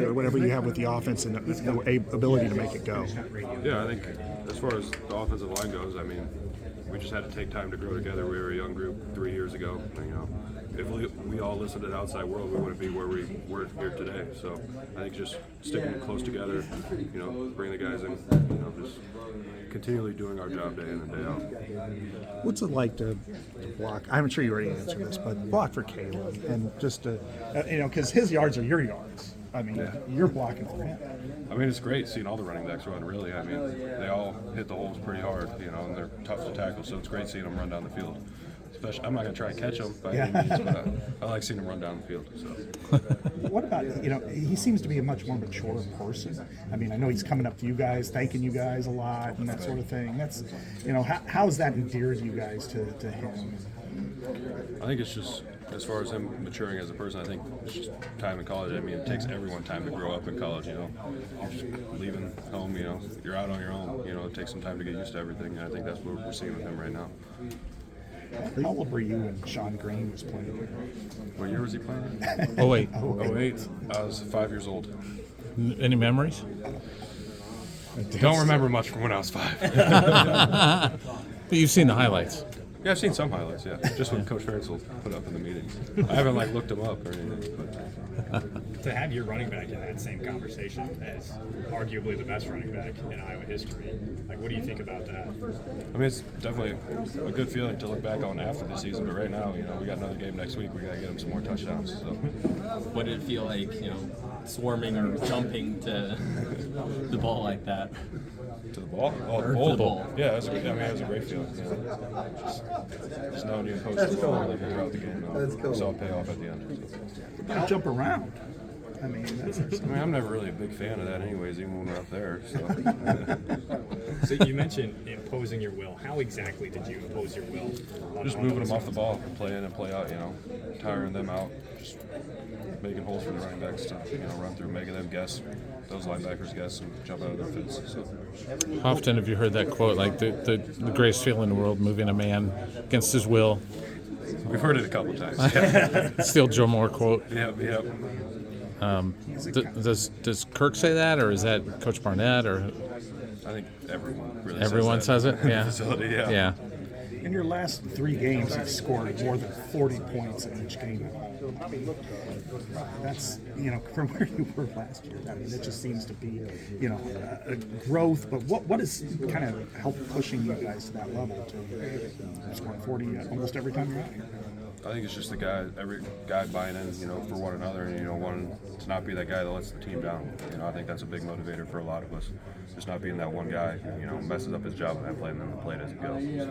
or whatever you have with the offense and the ability to make it go. Yeah, I think as far as the offensive line goes, I mean, we just had to take time to grow together. We were a young group 3 years ago. If we all listened to the outside world, we wouldn't be where we were here today. So I think just sticking close together, bring the guys in, just continually doing our job day in and day out. What's it like to block? I'm sure you already answered this, but block for Caleb and just to, because his yards are your yards. I mean, you're blocking for him. I mean, it's great seeing all the running backs run, really. I mean, they all hit the holes pretty hard, and they're tough to tackle, so it's great seeing them run down the field. Especially, I'm not going to try and catch them by any means, but I like seeing them run down the field. So. What about, he seems to be a much more mature person. I mean, I know he's coming up to you guys, thanking you guys a lot and that sort of thing. That's, how has that endeared you guys to him? I think it's just, as far as him maturing as a person, I think it's just time in college. I mean, it takes everyone time to grow up in college, You're just leaving home, you're out on your own, it takes some time to get used to everything, and I think that's what we're seeing with him right now. How old were you when Sean Green was playing? What year was he playing? Oh, 08. 08. I was 5 years old. Any memories? Don't remember much from when I was 5. But you've seen the highlights. Yeah, I've seen some highlights, just what Coach Ferentz will put up in the meetings. I haven't, looked them up or anything. But. To have your running back in that same conversation as arguably the best running back in Iowa history, what do you think about that? I mean, it's definitely a good feeling to look back on after the season, but right now, we got another game next week. We got to get him some more touchdowns. So. What did it feel like, swarming or jumping to the ball like that? To the ball? Oh, the ball. Yeah, it was a great feeling. Just knowing you post the ball throughout the game. Saw it pay off at the end. So. Jump around. I mean, I'm never really a big fan of that anyways, even when we're up there. So you mentioned imposing your will. How exactly did you impose your will? Just moving them off the ball, play in and play out, tiring them out, just making holes for the running backs to, run through, making them guess, those linebackers guess and jump out of their fits. So. How often have you heard that quote, like the greatest feeling in the world, moving a man against his will? We've heard it a couple times. Yeah. Still Joe Moore quote. Yep. Does Kirk say that, or is that Coach Barnett, or? I think everyone says it. Yeah. Facility, yeah. Yeah. In your last 3 games, you've scored more than 40 points in each game. I mean, that's, from where you were last year. I mean, it just seems to be, a growth. But what has kind of helped pushing you guys to that level to scoring 40 almost every time you're out here? I think it's just every guy buying in, for one another, and wanting to not be that guy that lets the team down. I think that's a big motivator for a lot of us. Just not being that one guy who, messes up his job and then playing the play as it goes. So.